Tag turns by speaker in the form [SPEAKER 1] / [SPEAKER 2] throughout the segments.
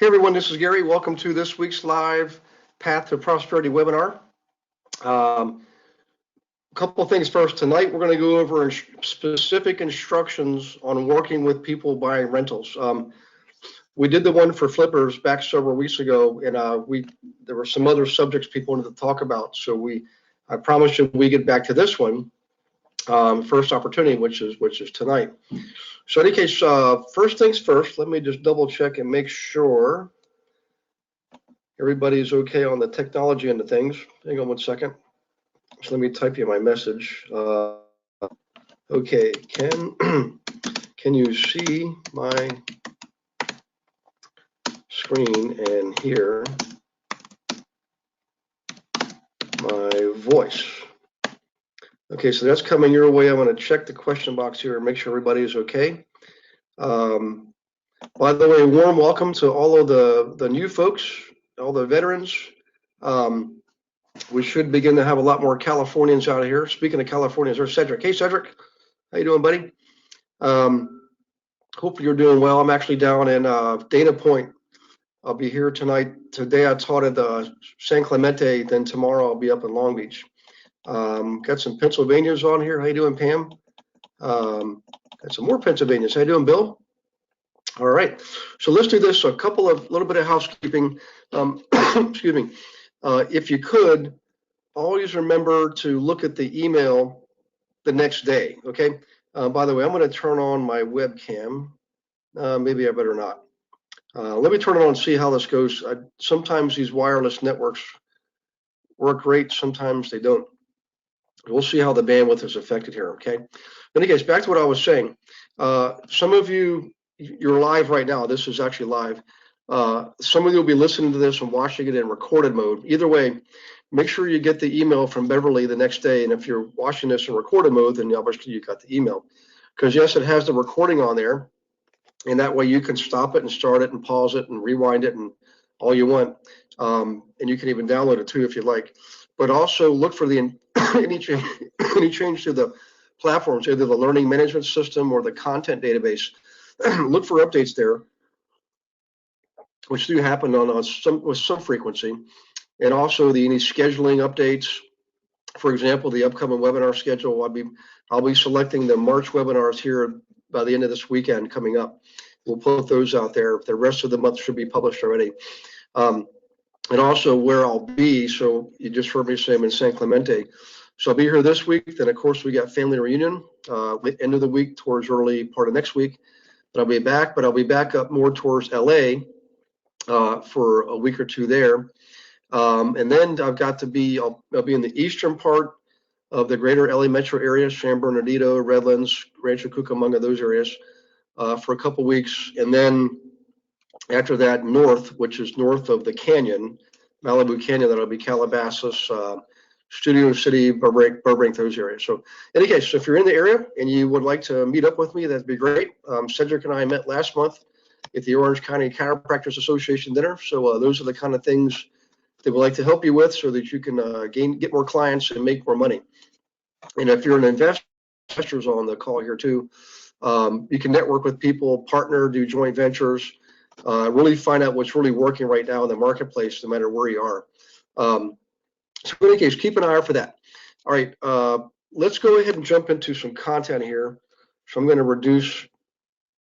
[SPEAKER 1] Hey everyone, this is Gary. Welcome to this week's live Path to Prosperity webinar. A couple of things first. Tonight we're going to go over specific instructions on working with people buying rentals. We did the one for flippers back several weeks ago, and there were some other subjects people wanted to talk about. So I promised you we get back to this one first opportunity, which is tonight. So in any case, first things first, let me just double check and make sure everybody's okay on the technology end of things. Hang on one second. So let me type you my message. Okay, can you see my screen and hear my voice? Okay, so that's coming your way. I'm going to check the question box here and make sure everybody is okay. By the way, warm welcome to all of the new folks, all the veterans. We should begin to have a lot more Californians out here. Speaking of Californians, there's Cedric. Hey, Cedric. How you doing, buddy? Hopefully you're doing well. I'm actually down in Dana Point. I'll be here tonight. Today I taught at San Clemente. Then tomorrow I'll be up in Long Beach. Got some Pennsylvanians on here. How you doing, Pam? Got some more Pennsylvanians. How you doing, Bill? All right. So let's do this. A little bit of housekeeping. Excuse me. If you could, always remember to look at the email the next day, okay? By the way, I'm going to turn on my webcam. Maybe I better not. Let me turn it on and see how this goes. Sometimes these wireless networks work great, sometimes they don't. We'll see how the bandwidth is affected here, okay? In any case, back to what I was saying. Some of you're live right now. This is actually live. Some of you will be listening to this and watching it in recorded mode. Either way, make sure you get the email from Beverly the next day. And if you're watching this in recorded mode, then obviously you got the email. Because yes, it has the recording on there. And that way you can stop it and start it and pause it and rewind it and all you want. And you can even download it too if you like. But also look for any change to the platforms, either the learning management system or the content database. Look for updates there, which do happen with some frequency. And also any scheduling updates. For example, the upcoming webinar schedule, I'll be selecting the March webinars here by the end of this weekend coming up. We'll put those out there. The rest of the month should be published already. And also where I'll be, so you just heard me say I'm in San Clemente. So I'll be here this week. Then of course we got family reunion, end of the week towards early part of next week. But I'll be back up more towards LA for a week or two there. And then I'll be in the eastern part of the greater LA metro area, San Bernardino, Redlands, Rancho Cucamonga, those areas, for a couple weeks. And then after that, north, which is north of the canyon, Malibu Canyon, that'll be Calabasas, Studio City, Burbank, those areas. So in any case, so if you're in the area and you would like to meet up with me, that'd be great. Cedric and I met last month at the Orange County Chiropractors Association dinner. So those are the kind of things that we'd like to help you with so that you can get more clients and make more money. And if you're an investors on the call here too, you can network with people, partner, do joint ventures, really find out what's really working right now in the marketplace, no matter where you are. So in any case, keep an eye out for that. All right, let's go ahead and jump into some content here. So I'm going to reduce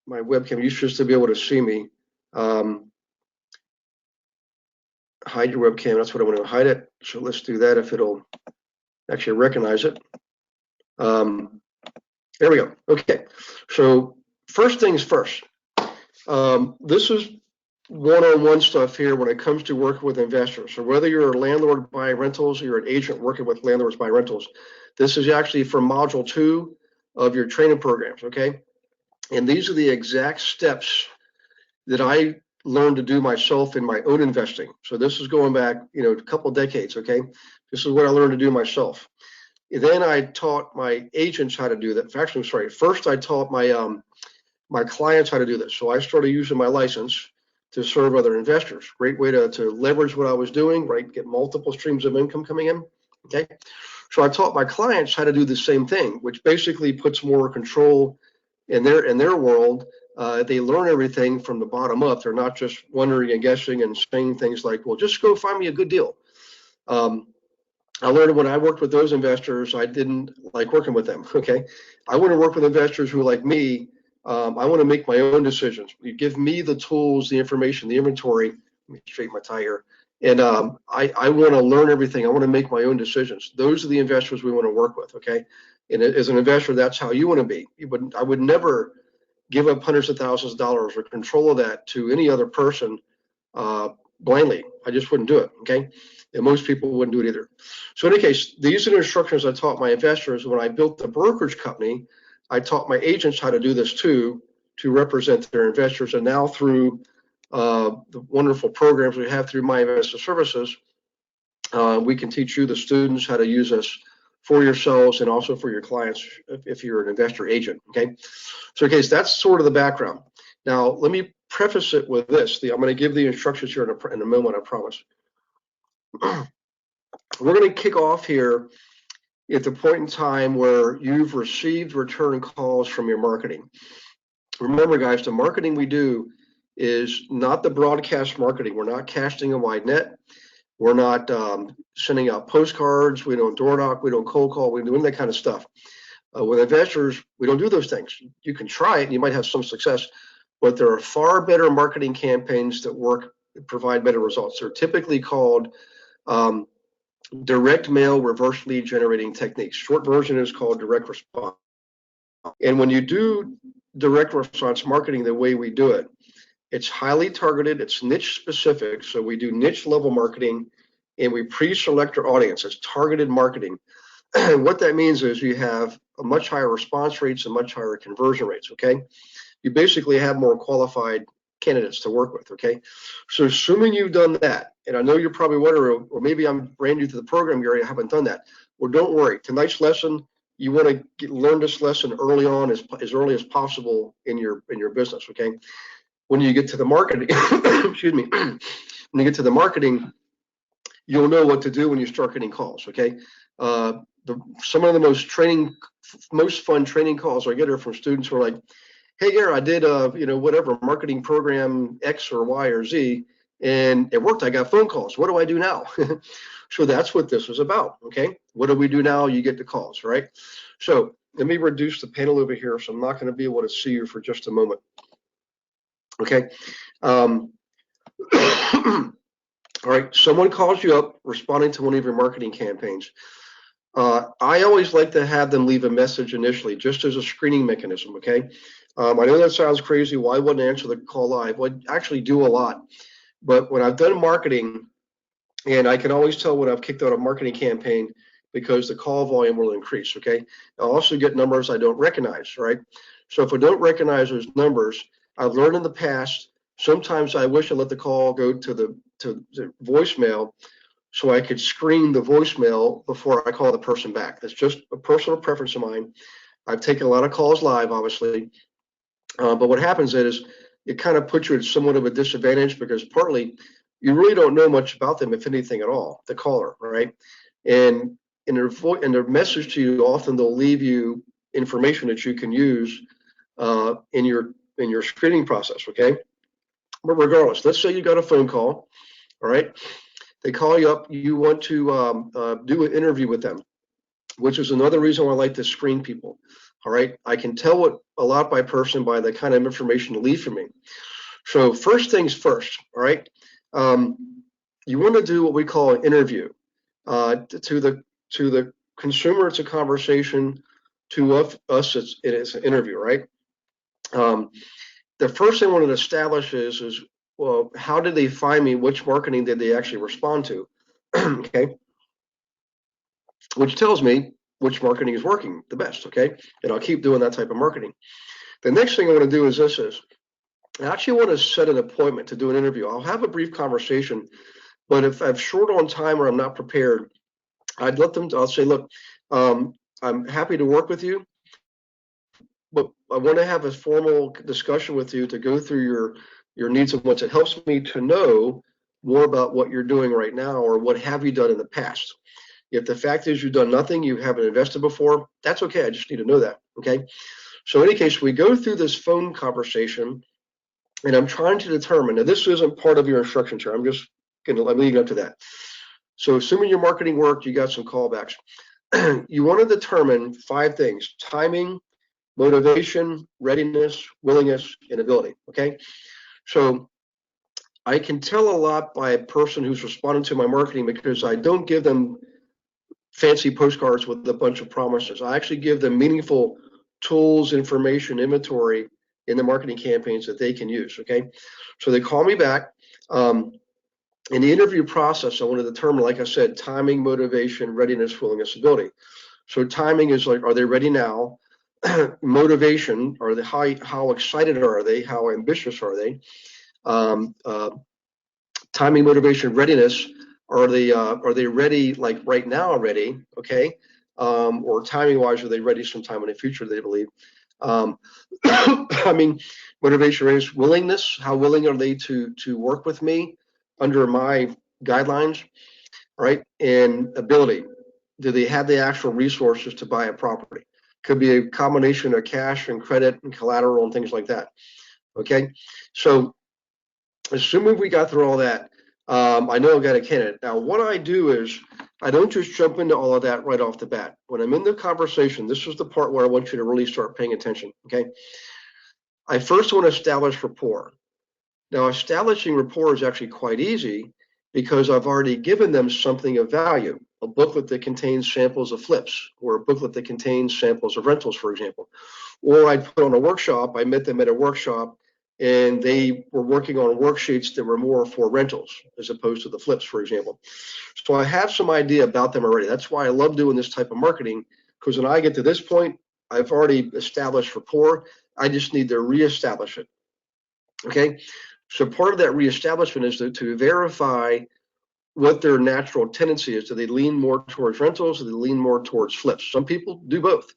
[SPEAKER 1] my webcam. You should still be able to see me. Hide your webcam. That's what I want to hide it. So let's do that if it'll actually recognize it. There we go. Okay. So first things first. This is one-on-one stuff here when it comes to working with investors. So whether you're a landlord buying rentals or you're an agent working with landlords buying rentals, this is actually from module 2 of your training programs. Okay. And these are the exact steps that I learned to do myself in my own investing. So this is going back, a couple decades. Okay. This is what I learned to do myself. And then I taught my agents how to do that. Actually, sorry. First, I taught my clients how to do this. So I started using my license to serve other investors. Great way to leverage what I was doing, right? Get multiple streams of income coming in. Okay. So I taught my clients how to do the same thing, which basically puts more control in their world They learn everything from the bottom up. They're not just wondering and guessing and saying things like, well, just go find me a good deal. I learned when I worked with those investors, I didn't like working with them. Okay. I want to work with investors who, like me, I want to make my own decisions. You give me the tools, the information, the inventory. Let me straighten my tie here. And I want to learn everything. I want to make my own decisions. Those are the investors we want to work with. Okay. And as an investor, that's how you want to be. I would never give up hundreds of thousands of dollars or control of that to any other person blindly. I just wouldn't do it. Okay. And most people wouldn't do it either. So in any case, these are the instructions I taught my investors. When I built the brokerage company, I taught my agents how to do this too, to represent their investors. And now through the wonderful programs we have through My Investor Services, we can teach you, the students, how to use us for yourselves and also for your clients if you're an investor agent. Okay. So in case, that's sort of the background. Now, let me preface it with this. I'm going to give the instructions here in a moment, I promise. We're going to kick off here at the point in time where you've received return calls from your marketing. Remember, guys, the marketing we do is not the broadcast marketing. We're not casting a wide net. We're not sending out postcards. We don't door knock. We don't cold call. We don't do any of that kind of stuff. With investors, we don't do those things. You can try it and you might have some success, but there are far better marketing campaigns that work, provide better results. They're typically called direct mail reverse lead generating techniques. Short version is called direct response. And when you do direct response marketing the way we do it, it's highly targeted, it's niche specific. So we do niche level marketing and we pre-select our audience. It's targeted marketing. And what that means is you have a much higher response rates and much higher conversion rates. Okay. You basically have more qualified candidates to work with. Okay. So assuming you've done that, and I know you're probably wondering, or maybe I'm brand new to the program, Gary, I haven't done that. Well, don't worry. Tonight's lesson, you want to learn this lesson early on, as early as possible in your business. Okay. When you get to the marketing, excuse me, when you get to the marketing, you'll know what to do when you start getting calls. Okay. Some of the most fun training calls I get are from students who are like, hey, Gary, I did whatever marketing program X or Y or Z, and it worked. I got phone calls. What do I do now? So that's what this is about. Okay. What do we do now? You get the calls, right? So let me reduce the panel over here. So I'm not going to be able to see you for just a moment. Okay. All right. Someone calls you up responding to one of your marketing campaigns. I always like to have them leave a message initially, just as a screening mechanism. Okay. I know that sounds crazy. Well, I wouldn't answer the call live. Well, I actually do a lot. But when I've done marketing, and I can always tell when I've kicked out a marketing campaign because the call volume will increase. Okay. I'll also get numbers I don't recognize. Right. So if I don't recognize those numbers, I've learned in the past, sometimes I wish I let the call go to the voicemail so I could screen the voicemail before I call the person back. That's just a personal preference of mine. I've taken a lot of calls live, obviously. But what happens is it kind of puts you at somewhat of a disadvantage because partly you really don't know much about them, if anything at all, the caller, right? And in their message to you, often they'll leave you information that you can use in your screening process, okay? But regardless, let's say you got a phone call, all right? They call you up, you want to do an interview with them, which is another reason why I like to screen people. All right. I can tell a lot by person by the kind of information to leave for me. So first things first. All right. You want to do what we call an interview. To the consumer, it's a conversation. To us, it's an interview, right? The first thing I want to establish is well, how did they find me? Which marketing did they actually respond to? Okay. Which tells me which marketing is working the best, okay? And I'll keep doing that type of marketing. The next thing I want to do is I actually want to set an appointment to do an interview. I'll have a brief conversation, but if I'm short on time or I'm not prepared, I'll say, look, I'm happy to work with you, but I want to have a formal discussion with you to go through your needs and wants. It helps me to know more about what you're doing right now or what have you done in the past. If the fact is you've done nothing, you haven't invested before, that's okay. I just need to know that. Okay. So in any case, we go through this phone conversation, and I'm trying to determine, now this isn't part of your instructions here, I'm leading up to that. So assuming your marketing worked, you got some callbacks. You want to determine 5 things: timing, motivation, readiness, willingness, and ability, okay? So I can tell a lot by a person who's responding to my marketing because I don't give them fancy postcards with a bunch of promises. I actually give them meaningful tools, information, inventory in the marketing campaigns that they can use, okay? So they call me back. In the interview process, I want to determine, like I said, timing, motivation, readiness, willingness, ability. So timing is like, are they ready now? Motivation, are they how excited are they? How ambitious are they? Timing, motivation, readiness, are they ready like right now already? Okay, or timing wise, are they ready sometime in the future? They believe. I mean, motivation, readiness, willingness. How willing are they to work with me under my guidelines, right? And ability. Do they have the actual resources to buy a property? Could be a combination of cash and credit and collateral and things like that. Okay, so assuming we got through all that, I know I've got a candidate. Now, what I do is I don't just jump into all of that right off the bat. When I'm in the conversation, this is the part where I want you to really start paying attention, okay? I first want to establish rapport. Now, establishing rapport is actually quite easy because I've already given them something of value, a booklet that contains samples of flips, or a booklet that contains samples of rentals, for example. Or I'd put on a workshop. I met them at a workshop, and they were working on worksheets that were more for rentals as opposed to the flips, for example. So I have some idea about them already. That's why I love doing this type of marketing, because when I get to this point, I've already established rapport. I just need to reestablish it. Okay. So part of that reestablishment is to verify what their natural tendency is. Do they lean more towards rentals? Do they lean more towards flips? Some people do both.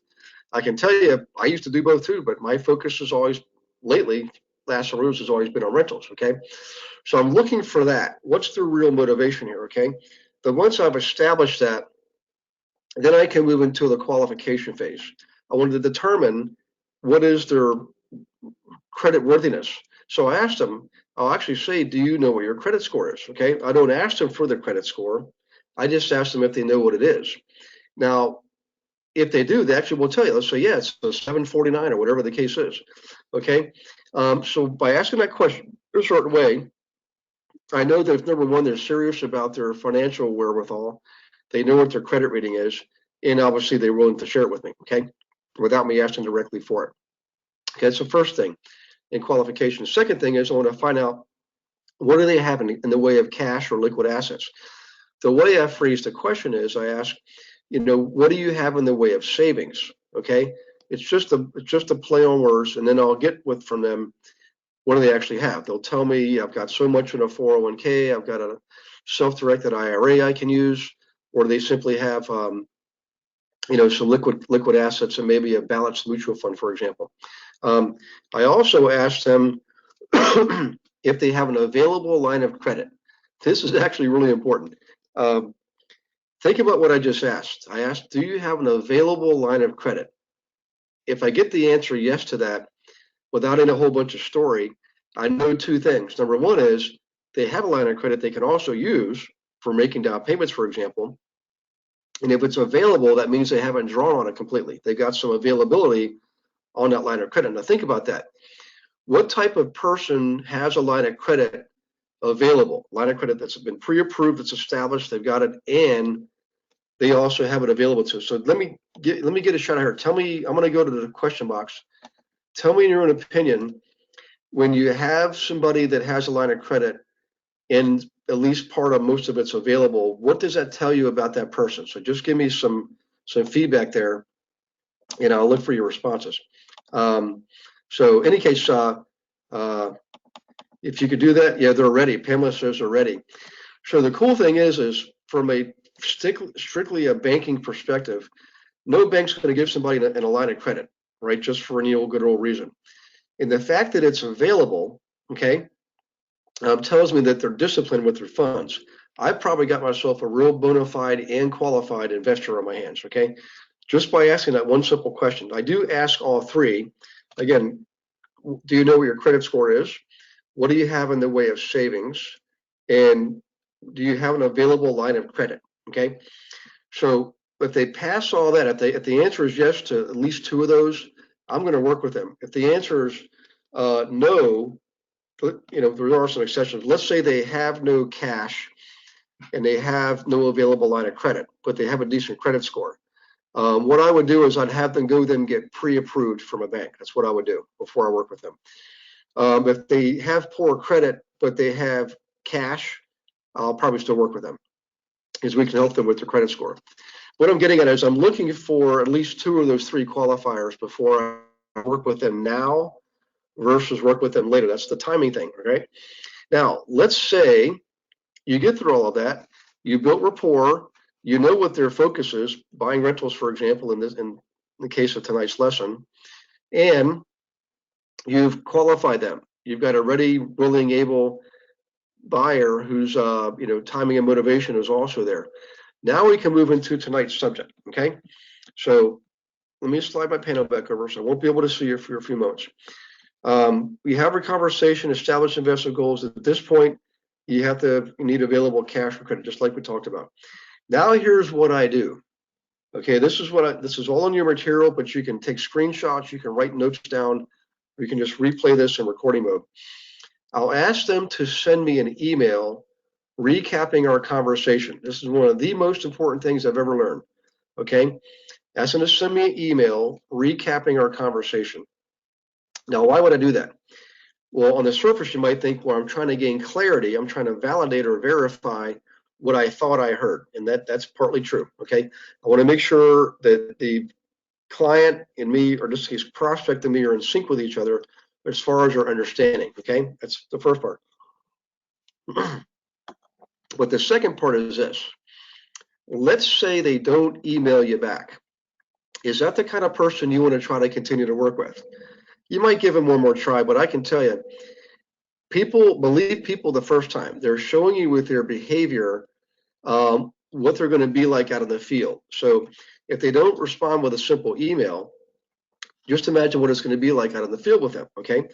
[SPEAKER 1] I can tell you, I used to do both too, but my focus is always, lately, last several years has always been on rentals, okay? So I'm looking for that. What's the real motivation here, okay? But once I've established that, then I can move into the qualification phase. I want to determine what is their credit worthiness. So I asked them, I'll actually say, do you know what your credit score is, okay? I don't ask them for their credit score. I just ask them if they know what it is. Now, if they do, they actually will tell you. Let's say, yeah, it's a 749 or whatever the case is. Okay. So by asking that question in a certain way, I know that number one, they're serious about their financial wherewithal. They know what their credit rating is, and obviously they're willing to share it with me. Okay, without me asking directly for it. Okay, that's the first thing in qualification. The second thing is I want to find out what do they have in the way of cash or liquid assets. The way I phrase the question is I ask, what do you have in the way of savings? Okay, it's just a play on words, and then I'll get from them what do they actually have. They'll tell me I've got so much in a 401k, I've got a self-directed IRA I can use, or they simply have some liquid assets and maybe a balanced mutual fund, for example. I also asked them if they have an available line of credit. This is actually really important. Think about what I just asked. I asked, do you have an available line of credit? If I get the answer yes to that, without in a whole bunch of story, I know 2 things. Number one is they have a line of credit they can also use for making down payments, for example. And if it's available, that means they haven't drawn on it completely. They got some availability on that line of credit. Now think about that. What type of person has a line of credit available? Line of credit that's been pre-approved, that's established, they've got it, and they also have it available to. So let me get a shot here. Tell me, I'm going to go to the question box. Tell me in your own opinion, when you have somebody that has a line of credit and at least part of most of it's available, what does that tell you about that person? So just give me some feedback there, and I'll look for your responses. So in any case, if you could do that, yeah, they're ready. Pamela says they're ready. So the cool thing is from a strictly a banking perspective, no bank's going to give somebody in a line of credit, right? Just for any good old reason. And the fact that it's available, okay, tells me that they're disciplined with their funds. I've probably got myself a real bona fide and qualified investor on my hands, okay? just by asking that one simple question. I do ask all three. Again, do you know what your credit score is? What do you have in the way of savings? And do you have an available line of credit? Okay. So if they pass all that, if the answer is yes to at least two of those, I'm going to work with them. If the answer is no, there are some exceptions. Let's say they have no cash and they have no available line of credit, but they have a decent credit score. What I would do is I'd have them go then get pre-approved from a bank. That's what I would do before I work with them. If they have poor credit, but they have cash, I'll probably still work with them because we can help them with their credit score. What I'm getting at is I'm looking for at least two of those three qualifiers before I work with them now versus work with them later. That's the timing thing, right? Now, let's say you get through all of that, you built rapport, you know what their focus is, buying rentals, for example, in the case of tonight's lesson, and you've qualified them. You've got a ready, willing, able buyer who's timing and motivation is also there. Now we can move into tonight's subject. Okay, so let me slide my panel back over, so I won't be able to see you for a few moments. We have a conversation, establish investment goals. At this point, you need available cash for credit, just like we talked about. Now here's what I do. Okay, this is all in your material, but you can take screenshots, you can write notes down, or you can just replay this in recording mode. I'll ask them to send me an email recapping our conversation. This is one of the most important things I've ever learned. Okay, ask them to send me an email recapping our conversation. Now, why would I do that? Well, on the surface, you might think, well, I'm trying to gain clarity. I'm trying to validate or verify what I thought I heard. And that's partly true. Okay. I want to make sure that the client and me, or in this case, prospect and me, are in sync with each other as far as our understanding. Okay. That's the first part. But the second part is this. Let's say they don't email you back. Is that the kind of person you want to try to continue to work with? You might give them one more try, but I can tell you, people believe people the first time. They're showing you with their behavior what they're going to be like out in the field. So if they don't respond with a simple email, just imagine what it's going to be like out in the field with them. Okay,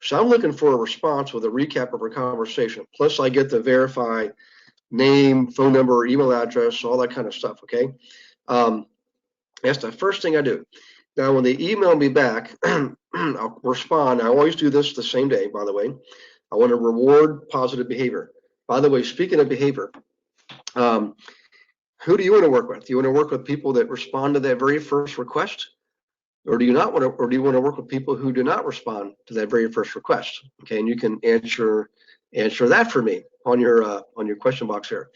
[SPEAKER 1] so I'm looking for a response with a recap of our conversation. Plus, I get to verify name, phone number, email address, all that kind of stuff. Okay, that's the first thing I do. Now, when they email me back, I'll respond. I always do this the same day, by the way. I want to reward positive behavior. By the way, speaking of behavior, who do you want to work with? Do you want to work with people that respond to that very first request? Or do you not want to, or do you want to work with people who do not respond to that very first request? Okay, and you can answer that for me on your question box here.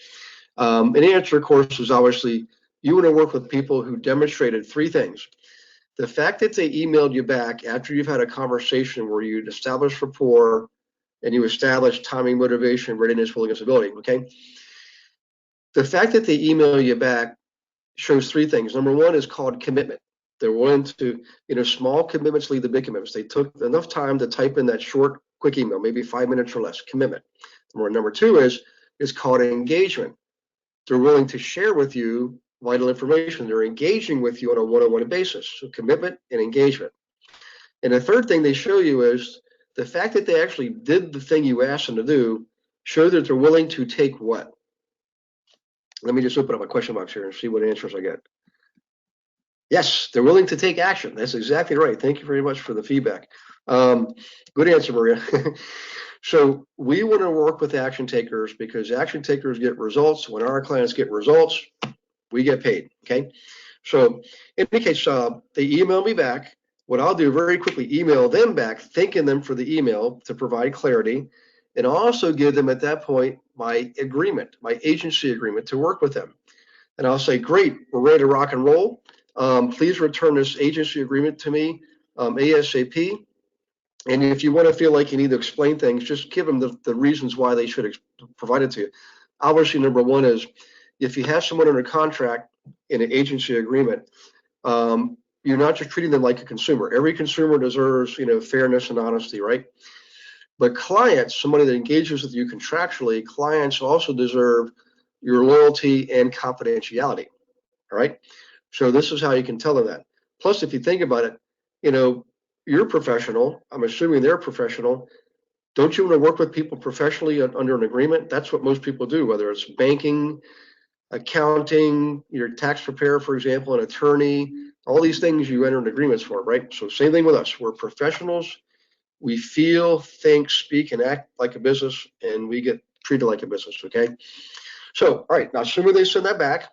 [SPEAKER 1] And the answer, of course, is obviously you want to work with people who demonstrated three things. The fact that they emailed you back after you've had a conversation where you'd established rapport and you established timing, motivation, readiness, willingness, ability. Okay. The fact that they email you back shows three things. Number one is called commitment. They're willing to, small commitments lead to big commitments. They took enough time to type in that short, quick email, maybe 5 minutes or less. Commitment. Number two is called engagement. They're willing to share with you vital information. They're engaging with you on a one-on-one basis. So commitment and engagement. And the third thing they show you is the fact that they actually did the thing you asked them to do, show that they're willing to take what? Let me just open up my question box here and see what answers I get. Yes, they're willing to take action. That's exactly right. Thank you very much for the feedback. Good answer, Maria. So we want to work with action takers because action takers get results. When our clients get results, we get paid. Okay. So in any case, they email me back. What I'll do very quickly, email them back, thanking them for the email to provide clarity, and also give them at that point my agreement, my agency agreement to work with them. And I'll say, great, we're ready to rock and roll. Please return this agency agreement to me ASAP. And if you want to feel like you need to explain things, just give them the reasons why they should provide it to you. Obviously, number one is if you have someone under contract in an agency agreement, you're not just treating them like a consumer. Every consumer deserves, fairness and honesty, right? But clients, somebody that engages with you contractually, clients also deserve your loyalty and confidentiality. All right. So this is how you can tell them that. Plus, if you think about it, you know, you're professional. I'm assuming they're professional. Don't you want to work with people professionally under an agreement? That's what most people do, whether it's banking, accounting, your tax preparer, for example, an attorney, all these things you enter in agreements for, right? So same thing with us. We're professionals. We feel, think, speak, and act like a business, and we get treated like a business, okay? So, all right, now assuming they send that back,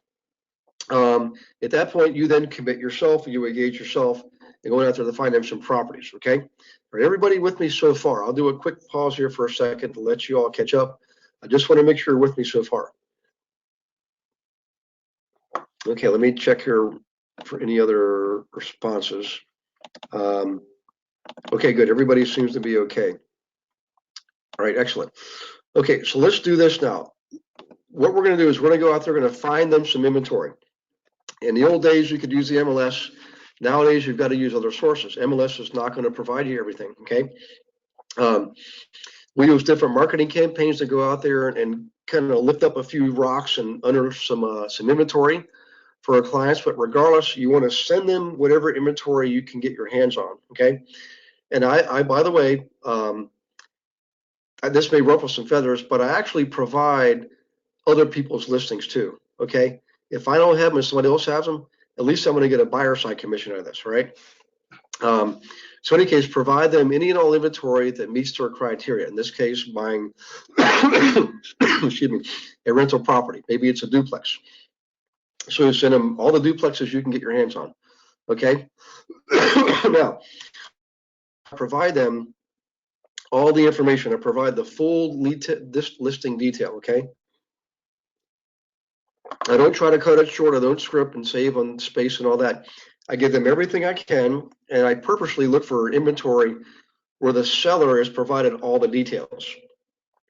[SPEAKER 1] at that point, you then commit yourself, you engage yourself, and going out there to find them some properties, okay? All right, everybody with me so far? I'll do a quick pause here for a second to let you all catch up. I just want to make sure you're with me so far. Okay, let me check here for any other responses. Okay, good. Everybody seems to be okay. All right, excellent. Okay, so let's do this now. What we're going to do is we're going to go out there, we're going to find them some inventory. In the old days, you could use the MLS. Nowadays, you've got to use other sources. MLS is not going to provide you everything, okay? We use different marketing campaigns to go out there and kind of lift up a few rocks and under some inventory for our clients. But regardless, you want to send them whatever inventory you can get your hands on, okay? And I by the way, this may ruffle some feathers, but I actually provide other people's listings too, okay? If I don't have them and somebody else has them, at least I'm going to get a buyer side commission out of this, right? So in any case, provide them any and all inventory that meets their criteria. In this case, buying, excuse me, a rental property. Maybe it's a duplex. So you send them all the duplexes you can get your hands on, okay? Now, provide them all the information. I provide the full this listing detail, okay? I don't try to cut it short. I don't script and save on space and all that. I give them everything I can, and I purposely look for inventory where the seller has provided all the details,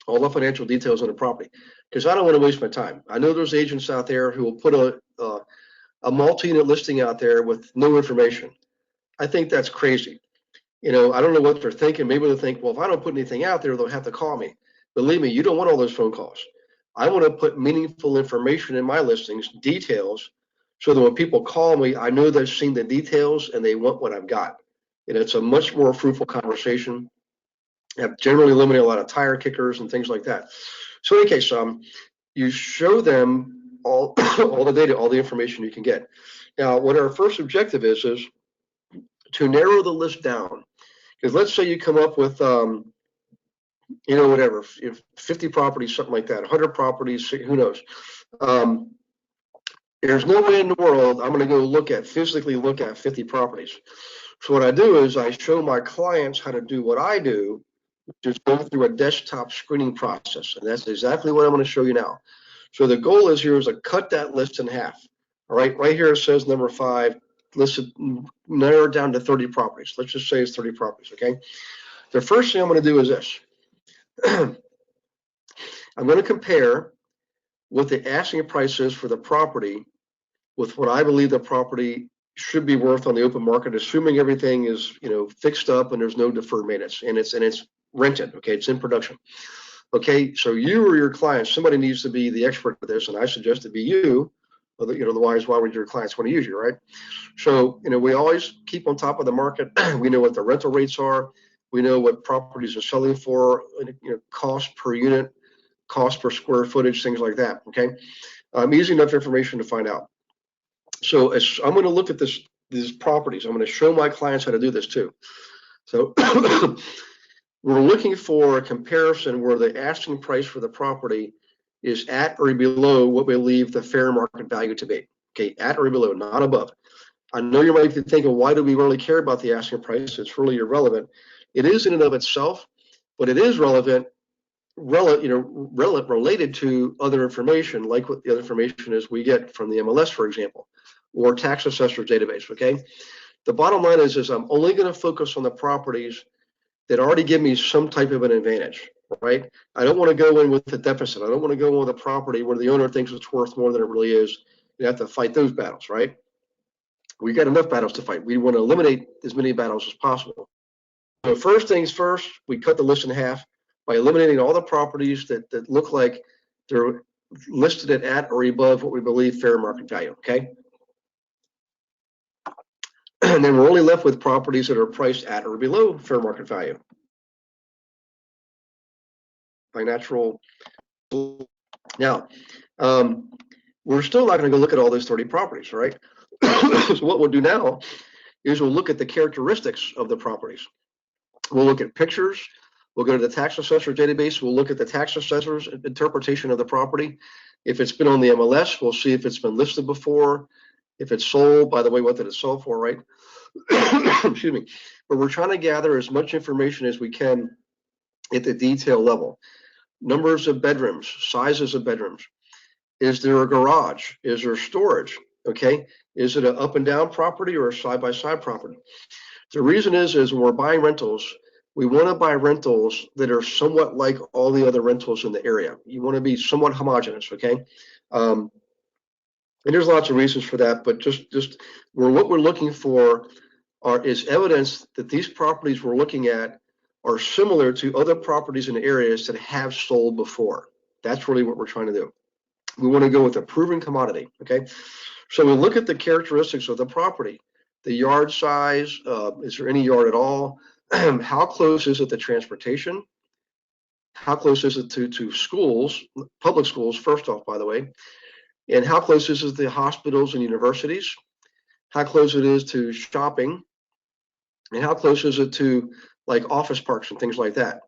[SPEAKER 1] all the financial details on the property, because I don't want to waste my time. I know there's agents out there who will put a multi-unit listing out there with no information. I think that's crazy. You know, I don't know what they're thinking. Maybe they'll think, well, if I don't put anything out there, they'll have to call me. Believe me, you don't want all those phone calls. I want to put meaningful information in my listings, details, so that when people call me, I know they've seen the details and they want what I've got. And it's a much more fruitful conversation. I've generally eliminated a lot of tire kickers and things like that. So in any case, you show them all, all the data, all the information you can get. Now, what our first objective is to narrow the list down. Because let's say you come up with, you know, whatever, if 50 properties, something like that, 100 properties, who knows? There's no way in the world I'm going to go physically look at 50 properties. So what I do is I show my clients how to do what I do, just go through a desktop screening process. And that's exactly what I'm going to show you now. So the goal is here is to cut that list in half. All right here it says number 5, listed, narrow it down to 30 properties. Let's just say it's 30 properties, okay? The first thing I'm going to do is this. I'm going to compare what the asking price is for the property with what I believe the property should be worth on the open market, assuming everything is, you know, fixed up and there's no deferred maintenance and it's rented, okay, it's in production. Okay, so you or your client, somebody needs to be the expert of this, and I suggest it be you. You know, otherwise, why would your clients want to use you, right? So, you know, we always keep on top of the market. We know what the rental rates are. We know what properties are selling for, you know, cost per unit, cost per square footage, things like that, okay? Easy enough information to find out. So as I'm going to look at these properties, I'm going to show my clients how to do this too. So we're looking for a comparison where the asking price for the property is at or below what we believe the fair market value to be. Okay, at or below, not above. I know you might be thinking, why do we really care about the asking price? It's really irrelevant. It is in and of itself, but it is relevant, related to other information, like what the other information is we get from the MLS, for example, or tax assessor's database, okay? The bottom line is I'm only going to focus on the properties that already give me some type of an advantage, right? I don't want to go in with a deficit. I don't want to go in with a property where the owner thinks it's worth more than it really is. You have to fight those battles, right? We've got enough battles to fight. We want to eliminate as many battles as possible. So first things first, we cut the list in half by eliminating all the properties that look like they're listed at or above what we believe fair market value, okay? And then we're only left with properties that are priced at or below fair market value. By natural. Now, we're still not going to go look at all those 30 properties, right? So what we'll do now is we'll look at the characteristics of the properties. We'll look at pictures. We'll go to the tax assessor database. We'll look at the tax assessor's interpretation of the property. If it's been on the MLS, we'll see if it's been listed before. If it's sold, by the way, what did it sell for, right? Excuse me. But we're trying to gather as much information as we can at the detail level. Numbers of bedrooms, sizes of bedrooms. Is there a garage? Is there storage? Okay. Is it an up and down property or a side-by-side property? The reason is when we're buying rentals, we want to buy rentals that are somewhat like all the other rentals in the area. You want to be somewhat homogeneous, okay? And there's lots of reasons for that, but what we're looking for is evidence that these properties we're looking at are similar to other properties in areas that have sold before. That's really what we're trying to do. We want to go with a proven commodity, okay? So we look at the characteristics of the property, the yard size, is there any yard at all? How close is it to transportation? How close is it to schools, public schools, first off, by the way? And how close is it to hospitals and universities? How close it is to shopping? And how close is it to like office parks and things like that?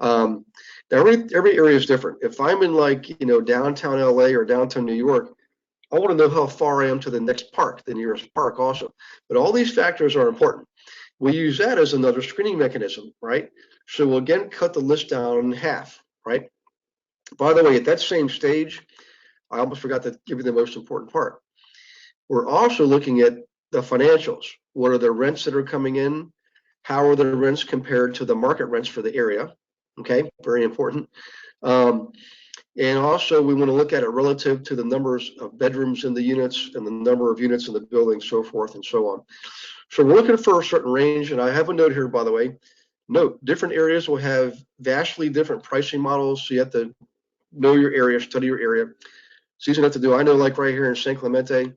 [SPEAKER 1] Now every area is different. If I'm in downtown LA or downtown New York, I want to know how far I am to the next park, the nearest park also. But all these factors are important. We use that as another screening mechanism, right? So we'll again cut the list down in half, right? By the way, at that same stage, I almost forgot to give you the most important part. We're also looking at the financials. What are the rents that are coming in? How are the rents compared to the market rents for the area? Okay, very important. And also we want to look at it relative to the numbers of bedrooms in the units and the number of units in the building, so forth and so on. So we're looking for a certain range, and I have a note here, by the way. Note, different areas will have vastly different pricing models, so you have to know your area, study your area. It's easy enough to do. I know, like right here in San Clemente,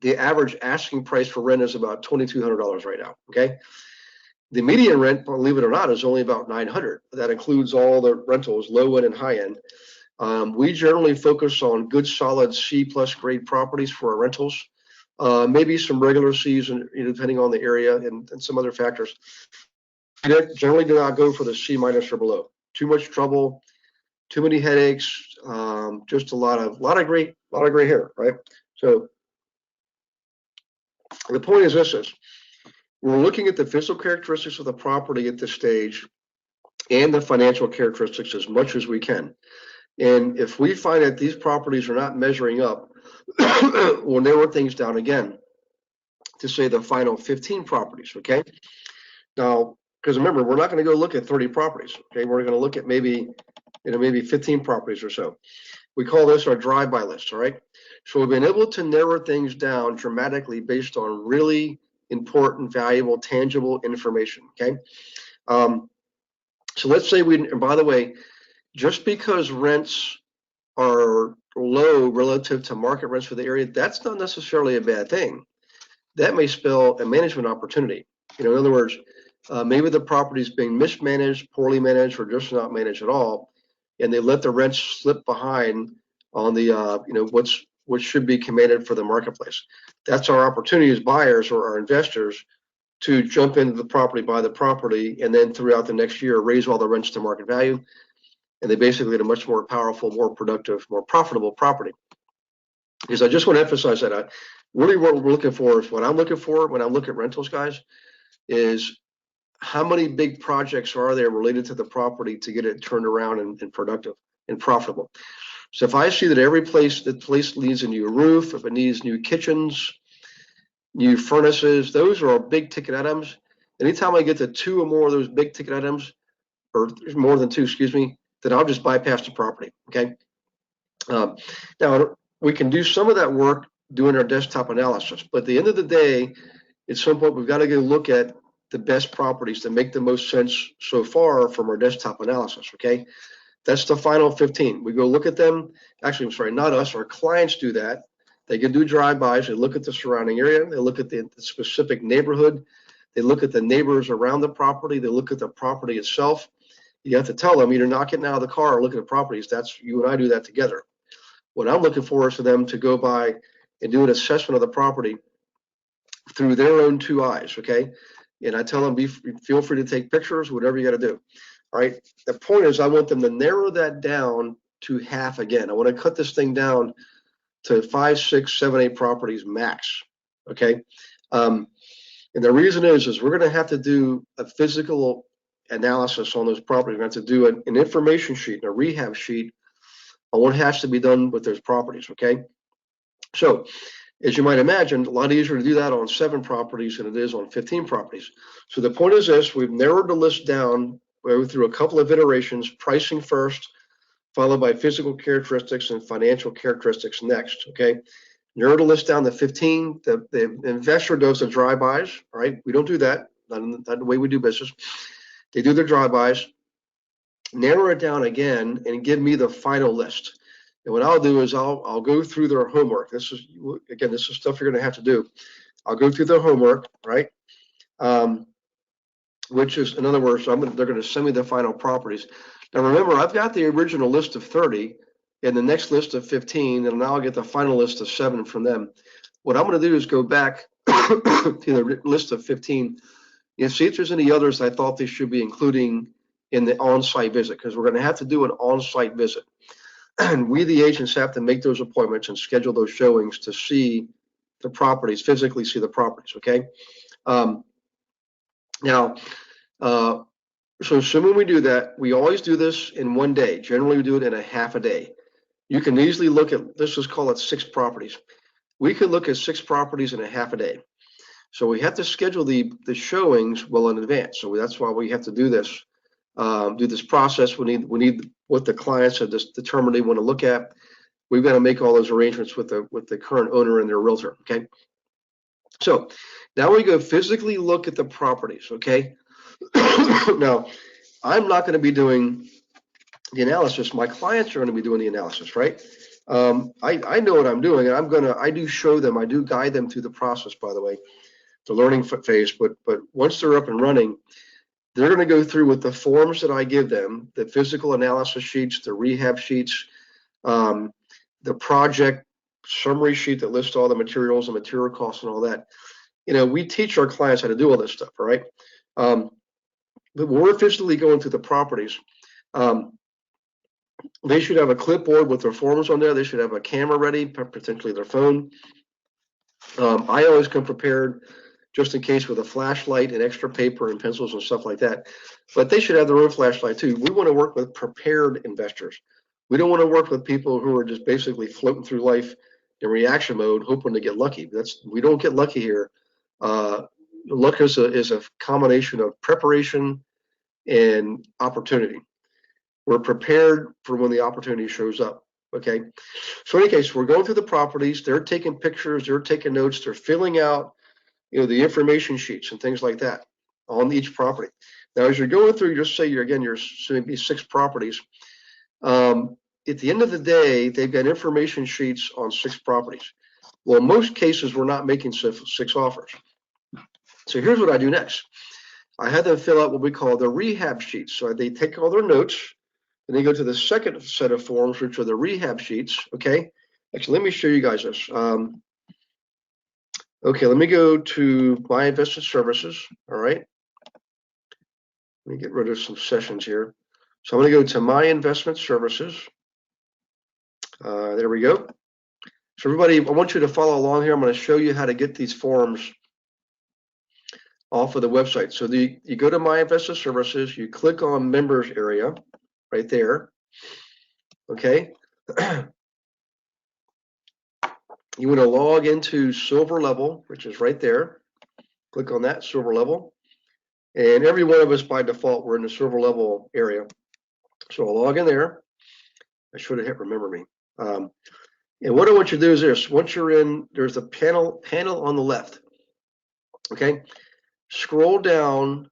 [SPEAKER 1] the average asking price for rent is about $2,200 right now, okay? The median rent, believe it or not, is only about $900. That includes all the rentals, low end and high end. We generally focus on good, solid C+ grade properties for our rentals. Maybe some regular C's, and depending on the area and some other factors. Generally do not go for the C- or below. Too much trouble, too many headaches, just a lot of gray hair, right? So the point is we're looking at the physical characteristics of the property at this stage and the financial characteristics as much as we can. And if we find that these properties are not measuring up, we'll narrow things down again to say the final 15 properties, okay? Now, because remember, we're not going to go look at 30 properties, okay? We're going to look at maybe 15 properties or so. We call this our drive-by list, all right? So we've been able to narrow things down dramatically based on really important, valuable, tangible information, okay? So let's say and by the way, just because rents are low relative to market rents for the area, that's not necessarily a bad thing. That may spell a management opportunity. In other words, maybe the property is being mismanaged, poorly managed, or just not managed at all, and they let the rents slip behind on the what should be commanded for the marketplace. That's our opportunity as buyers or our investors to jump into the property, buy the property, and then throughout the next year raise all the rents to market value. And they basically get a much more powerful, more productive, more profitable property. Because I just want to emphasize that really what we're looking for is what I'm looking for when I look at rentals, guys, is how many big projects are there related to the property to get it turned around and productive and profitable. So if I see that the place needs a new roof, if it needs new kitchens, new furnaces, those are all big ticket items. Anytime I get to 2 or more of those big ticket items, or more than 2, excuse me, then I'll just bypass the property, okay? Now, we can do some of that work doing our desktop analysis, but at the end of the day, at some point, we've got to go look at the best properties that make the most sense so far from our desktop analysis, okay? That's the final 15. We go look at them. Actually, I'm sorry, not us, our clients do that. They can do drive-bys. They look at the surrounding area. They look at the specific neighborhood. They look at the neighbors around the property. They look at the property itself. You have to tell them, either not getting out of the car or looking at properties. That's, you and I do that together. What I'm looking for is for them to go by and do an assessment of the property through their own 2 eyes, okay? And I tell them, feel free to take pictures, whatever you got to do. All right. The point is, I want them to narrow that down to half again. I want to cut this thing down to 5, 6, 7, 8 properties max. Okay. And the reason is we're going to have to do a physical analysis on those properties. We're going to have to do an information sheet and a rehab sheet on what has to be done with those properties. Okay. So, as you might imagine, a lot easier to do that on 7 properties than it is on 15 properties. So the point is this: we've narrowed the list down through a couple of iterations, pricing first, followed by physical characteristics and financial characteristics next, okay? Narrow the list down to 15. The investor does the drive-bys, all right? We don't do that, not the way we do business. They do their drive-bys, narrow it down again, and give me the final list. And what I'll do is I'll go through their homework. This is stuff you're going to have to do. I'll go through their homework, right? Which is, in other words, they're going to send me the final properties. Now remember, I've got the original list of 30 and the next list of 15, and now I'll get the final list of 7 from them. What I'm going to do is go back to the list of 15 and see if there's any others I thought they should be including in the on-site visit, because we're going to have to do an on-site visit. And we, the agents, have to make those appointments and schedule those showings to see the properties, physically see the properties, okay? So assuming we do that, we always do this in 1 day. Generally, we do it in a half a day. You can easily look at, let's just call it 6 properties. We could look at 6 properties in a half a day. So we have to schedule the showings well in advance. So that's why we have to do this process. We need what the clients have determined they want to look at. We've got to make all those arrangements with the current owner and their realtor. Okay. So now we go physically look at the properties. Okay. Now, I'm not going to be doing the analysis. My clients are going to be doing the analysis, right? I know what I'm doing, and I do show them, I do guide them through the process, by the way, the learning phase. But once they're up and running, they're going to go through with the forms that I give them, the physical analysis sheets, the rehab sheets, the project summary sheet that lists all the materials and material costs and all that. You know, we teach our clients how to do all this stuff, all right? But when we're physically going through the properties, they should have a clipboard with their forms on there. They should have a camera ready, potentially their phone. I always come prepared just in case with a flashlight and extra paper and pencils and stuff like that. But they should have their own flashlight too. We want to work with prepared investors. We don't want to work with people who are just basically floating through life in reaction mode, hoping to get lucky. We don't get lucky here. Luck is a combination of preparation and opportunity. We're prepared for when the opportunity shows up. Okay. So in any case, we're going through the properties. They're taking pictures. They're taking notes. They're filling out, the information sheets and things like that on each property. Now, as you're going through, just say you're maybe 6 properties. At the end of the day, they've got information sheets on 6 properties. Well, in most cases, we're not making 6 offers. So here's what I do next. I had them fill out what we call the rehab sheets. So they take all their notes and they go to the second set of forms, which are the rehab sheets. Okay. Actually, let me show you guys this. Okay, let me go to My Investment Services. All right. Let me get rid of some sessions here. So I'm going to go to My Investment Services. There we go. So everybody, I want you to follow along here. I'm going to show you how to get these forms off of the website. So you go to My Investment Services, you click on Members area right there. Okay. You want to log into Silver Level, which is right there. Click on that, Silver Level. And every one of us by default, we're in the Silver Level area. So I'll log in there. I should have hit Remember Me. And what I want you to do is this. Once you're in, there's a panel on the left. Okay. Scroll down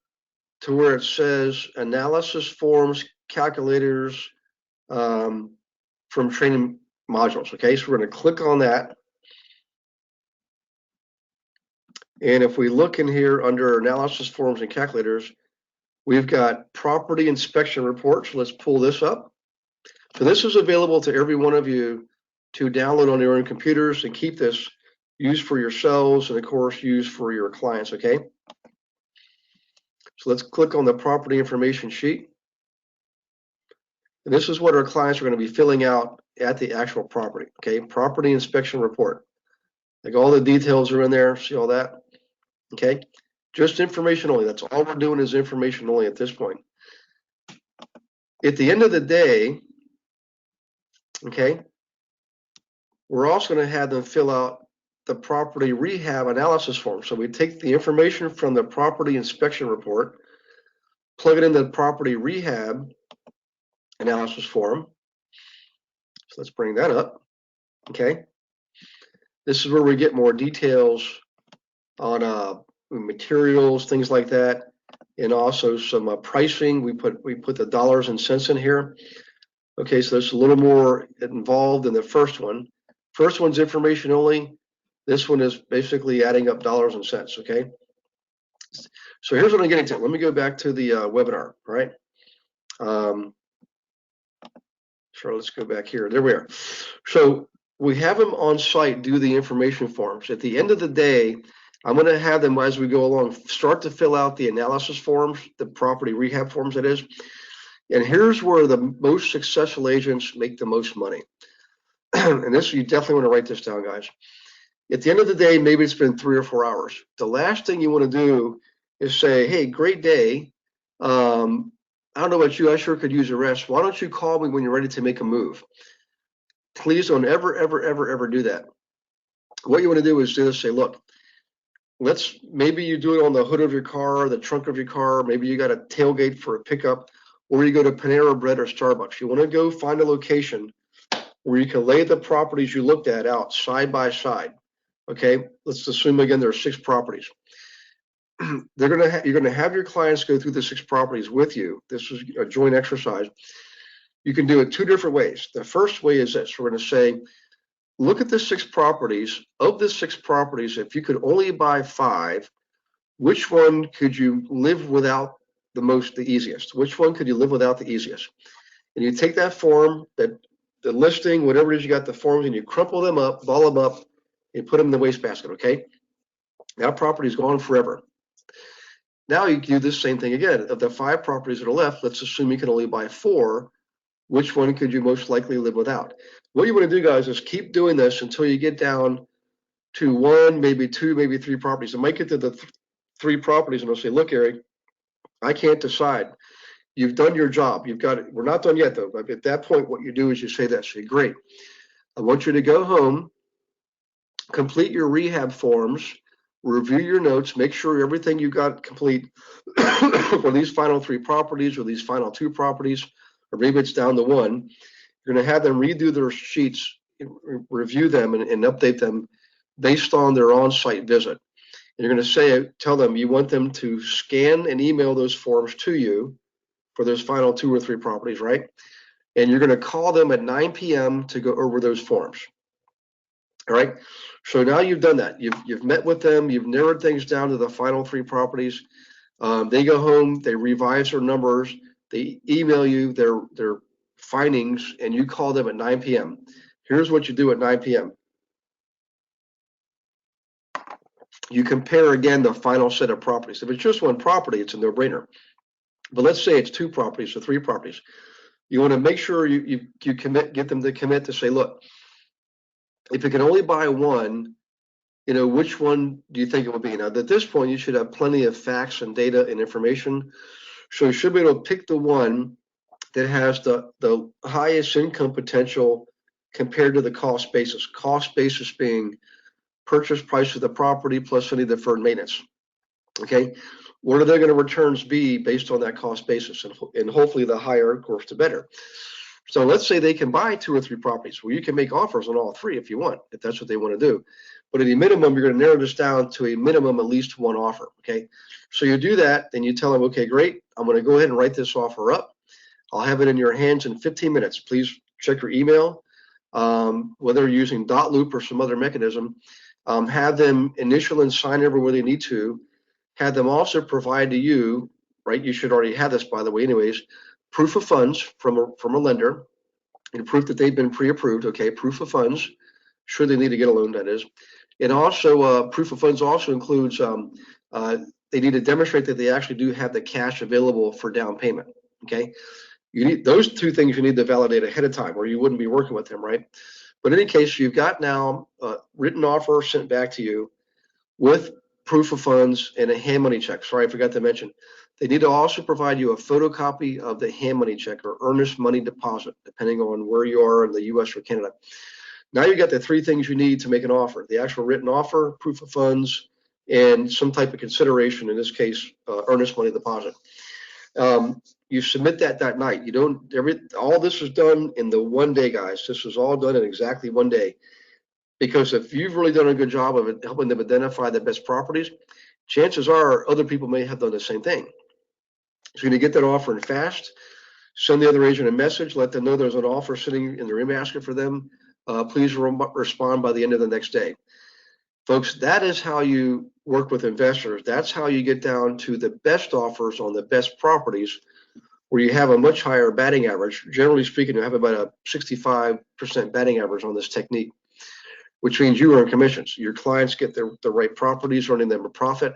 [SPEAKER 1] to where it says Analysis Forms, Calculators from Training Modules. Okay. So we're going to click on that. And if we look in here under analysis forms and calculators, we've got property inspection reports. Let's pull this up. So this is available to every one of you to download on your own computers and keep this used for yourselves and of course used for your clients, okay? So let's click on the property information sheet. And this is what our clients are going to be filling out at the actual property, okay? Property inspection report. Like all the details are in there, see all that? Okay, just information only. That's all we're doing is information only at this point. At the end of the day, okay, we're also going to have them fill out the property rehab analysis form. So we take the information from the property inspection report, plug it into the property rehab analysis form. So let's bring that up. Okay, this is where we get more details on materials, things like that, and also some pricing. We put the dollars and cents in here. Okay, so there's a little more involved in the first one. First one's information only. This one is basically adding up dollars and cents, okay? So here's what I'm getting to. Let me go back to the webinar, all right? So let's go back here. There we are. So we have them on site do the information forms. At the end of the day, I'm going to have them, as we go along, start to fill out the analysis forms, the property rehab forms, that is. And here's where the most successful agents make the most money. And this, you definitely want to write this down, guys. At the end of the day, maybe it's been 3 or 4 hours. The last thing you want to do is say, hey, great day. I don't know about you, I sure could use a rest. Why don't you call me when you're ready to make a move? Please don't ever do that. What you want to do is just say, look, maybe you do it on the hood of your car, the trunk of your car, maybe you got a tailgate for a pickup, or you go to Panera Bread or Starbucks. You want to go find a location where you can lay the properties you looked at out side by side. Okay, let's assume again there are 6 properties. You're going to have your clients go through the 6 properties with you. This is a joint exercise. You can do it 2 different ways. The first way is this: we're going to say, look at the 6 properties. Of the 6 properties, if you could only buy 5, which one could you live without the easiest? Which one could you live without the easiest? And you take that form, the listing, whatever it is you got the forms, and you crumple them up, ball them up, and put them in the wastebasket, okay? That property is gone forever. Now you can do the same thing again. Of the 5 properties that are left, let's assume you can only buy 4. Which one could you most likely live without? What you want to do, guys, is keep doing this until you get down to 1, maybe 2, maybe 3 properties. It might get to the 3 properties and they'll say, look, Eric, I can't decide. You've done your job. You've got it. We're not done yet, though. But at that point, what you do is you say that. Say, great. I want you to go home, complete your rehab forms, review your notes, make sure everything you got complete for these final 3 properties or these final 2 properties, or maybe it's down to 1. You're going to have them redo their sheets, review them, and update them based on their on-site visit. And you're going to tell them you want them to scan and email those forms to you for those final 2 or 3 properties, right? And you're going to call them at 9 p.m. to go over those forms. All right. So now you've done that. You've met with them. You've narrowed things down to the final 3 properties. They go home. They revise their numbers. They email you their findings, and you call them at 9 p.m. Here's what you do at 9 p.m. You compare again the final set of properties. If it's just 1 property, it's a no-brainer. But let's say it's 2 properties or 3 properties. You want to make sure you get them to commit to say, look, if you can only buy 1, which one do you think it would be? Now, at this point, you should have plenty of facts and data and information. So you should be able to pick the one that has the highest income potential compared to the cost basis. Cost basis being purchase price of the property plus any deferred maintenance. Okay, what are they going to returns be based on that cost basis? And hopefully the higher, of course, the better. So let's say they can buy 2 or 3 properties. Well, you can make offers on all 3 if you want, if that's what they want to do. But at a minimum, you're going to narrow this down to a minimum at least 1 offer. Okay, so you do that, then you tell them, okay, great, I'm going to go ahead and write this offer up. I'll have it in your hands in 15 minutes. Please check your email, whether you're using dot loop or some other mechanism. have them initial and sign everywhere they need to, have them also provide to you, right? You should already have this, by the way, anyways, proof of funds from a lender, and proof that they've been pre-approved. Okay, proof of funds, should they need to get a loan, that is. And also, proof of funds also includes they need to demonstrate that they actually do have the cash available for down payment. Okay, you need those two things. You need to validate ahead of time, or you wouldn't be working with them, right? But in any case, you've got now a written offer sent back to you with proof of funds and a hand money check. Sorry, I forgot to mention. They need to also provide you a photocopy of the hand money check or earnest money deposit, depending on where you are in the US or Canada. Now you got the three things you need to make an offer: the actual written offer, proof of funds, and some type of consideration, in this case, earnest money deposit. You submit that night. You don't, all this is done in the one day, guys. This was all done in exactly one day. Because if you've really done a good job of helping them identify the best properties, chances are other people may have done the same thing. So you're going to get that offer in fast. Send the other agent a message, let them know there's an offer sitting in their e-basket for them. Please respond by the end of the next day. Folks, that is how you work with investors. That's how you get down to the best offers on the best properties, where you have a much higher batting average. Generally speaking, you have about a 65% batting average on this technique, which means you earn commissions. Your clients get the right properties, earning them a profit,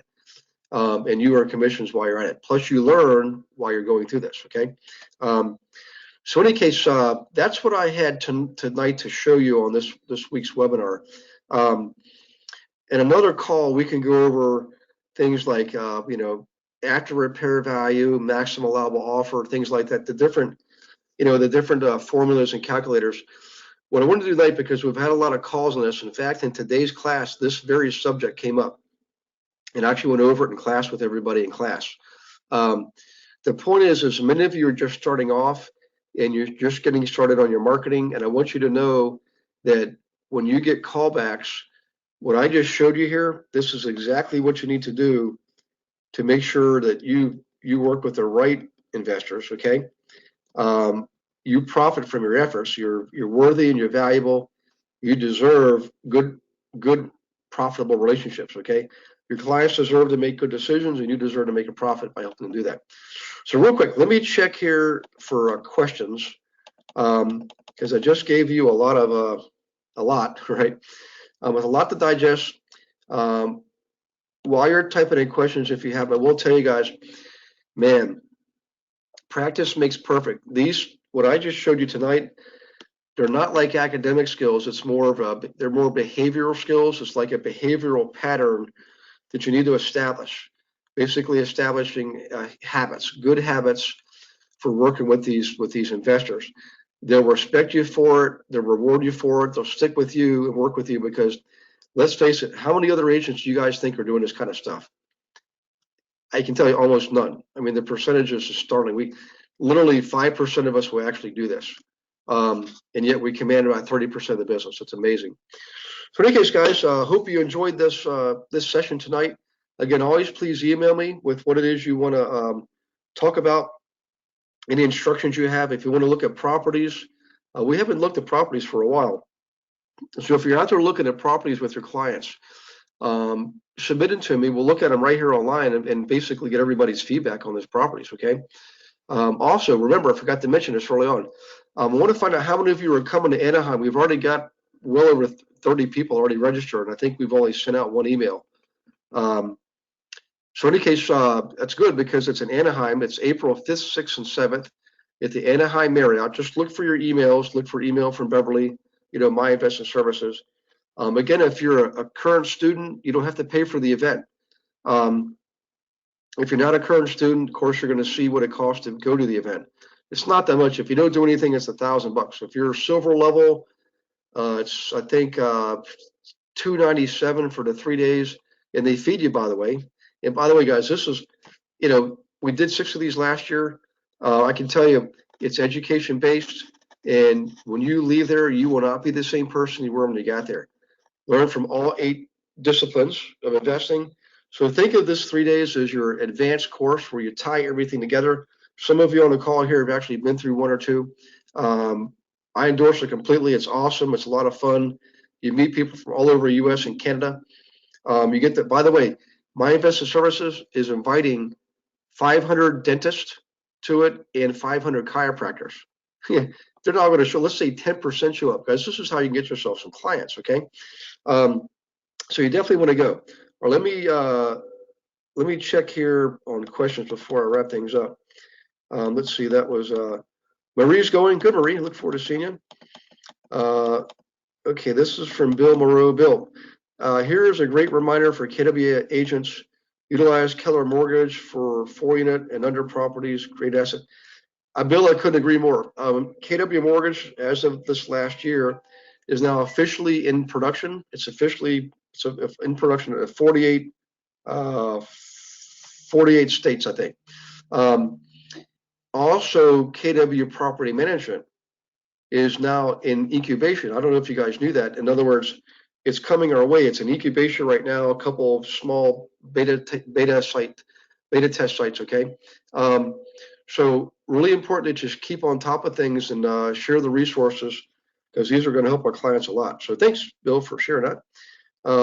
[SPEAKER 1] and you earn commissions while you're at it. Plus, you learn while you're going through this, okay? So in any case, that's what I had tonight to show you on this week's webinar. In another call, we can go over things like, after repair value, maximum allowable offer, things like that, the different formulas and calculators. What I wanted to do tonight, because we've had a lot of calls on this. In fact, in today's class, this very subject came up, and I actually went over it in class with everybody in class. The point is many of you are just starting off and you're just getting started on your marketing. And I want you to know that when you get callbacks, what I just showed you here, this is exactly what you need to do to make sure that you work with the right investors, okay? You profit from your efforts. You're worthy and you're valuable. You deserve good, profitable relationships, okay? Your clients deserve to make good decisions, and you deserve to make a profit by helping them do that. So real quick, let me check here for questions, because I just gave you a lot, right? With a lot to digest. While you're typing in questions, if you have, I will tell you guys, man, practice makes perfect. What I just showed you tonight, they're not like academic skills. It's more of they're more behavioral skills. It's like a behavioral pattern that you need to establish. Basically establishing habits, good habits for working with these investors. They'll respect you for it. They'll reward you for it. They'll stick with you and work with you, because let's face it, how many other agents do you guys think are doing this kind of stuff? I can tell you almost none. I mean, the percentages is startling. Literally 5% of us will actually do this. And yet we command about 30% of the business. It's amazing. So in any case, guys, hope you enjoyed this session tonight. Again, always please email me with what it is you want to talk about, any instructions you have. If you want to look at properties, we haven't looked at properties for a while. So if you're out there looking at properties with your clients, submit it to me. We'll look at them right here online and basically get everybody's feedback on those properties, okay? Also, remember, I forgot to mention this early on. I want to find out how many of you are coming to Anaheim. We've already got well over 30 people already registered, and I think we've only sent out one email. So in any case, that's good, because it's in Anaheim. It's April 5th, 6th, and 7th at the Anaheim Marriott. Just look for your emails. Look for email from Beverly, My Investment Services. Again, if you're a current student, you don't have to pay for the event. If you're not a current student, of course, you're going to see what it costs to go to the event. It's not that much. If you don't do anything, it's $1,000. If you're silver level, it's, I think, $297 for the 3 days, and they feed you, by the way. And by the way, guys, this is, we did 6 of these last year. I can tell you, it's education based, and when you leave there, you will not be the same person you were when you got there. Learn from all 8 disciplines of investing. So think of this 3 days as your advanced course where you tie everything together. Some of you on the call here have actually been through 1 or 2. I endorse it completely. It's awesome. It's a lot of fun. You meet people from all over the U.S. and Canada. You get that. By the way, My Invested Services is inviting 500 dentists to it and 500 chiropractors. They're not going to show. Let's say 10% show up, guys. This is how you can get yourself some clients. Okay, so you definitely want to go. Or let me check here on questions before I wrap things up. Let's see. That was Marie's going. Good, Marie. Look forward to seeing you. Okay, this is from Bill Moreau. Bill, here is a great reminder for KW agents. Utilize Keller Mortgage for 4-unit and under properties. Great asset. Bill, I couldn't agree more. KW Mortgage, as of this last year, is now officially in production. It's officially in production at 48 states, I think. Also, KW Property Management is now in incubation. I don't know if you guys knew that. In other words, it's coming our way. It's in incubation right now. A couple of small beta test sites. Okay, so really important to just keep on top of things and share the resources, because these are going to help our clients a lot. So thanks, Bill, for sharing that.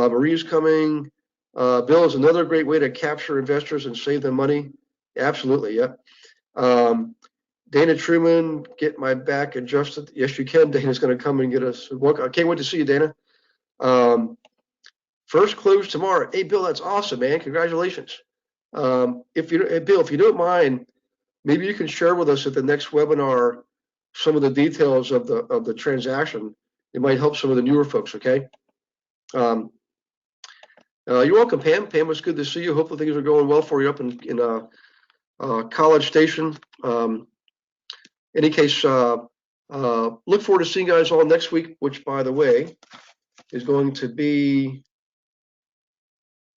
[SPEAKER 1] Marie's coming. Bill, is another great way to capture investors and save them money. Absolutely, yeah. Dana Truman, get my back adjusted. Yes, you can. Dana's going to come and get us. I can't wait to see you, Dana. First close tomorrow. Hey, Bill, that's awesome, man. Congratulations. Bill, if you don't mind, maybe you can share with us at the next webinar some of the details of the transaction. It might help some of the newer folks. Okay. You're welcome, Pam. Pam, it's good to see you. Hopefully things are going well for you up in College Station. Any case, look forward to seeing you guys all next week, which, by the way, is going to be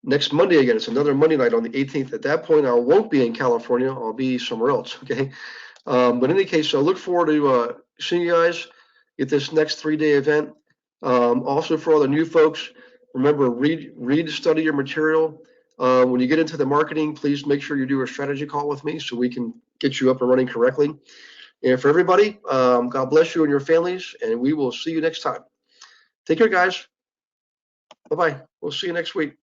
[SPEAKER 1] next Monday again. It's another Monday night on the 18th. At that point, I won't be in California. I'll be somewhere else. Okay. But in any case, I look forward to seeing you guys at this next 3-day event. Also, for all the new folks, remember, read, study your material. When you get into the marketing, please make sure you do a strategy call with me so we can get you up and running correctly. And for everybody, God bless you and your families, and we will see you next time. Take care, guys. Bye-bye. We'll see you next week.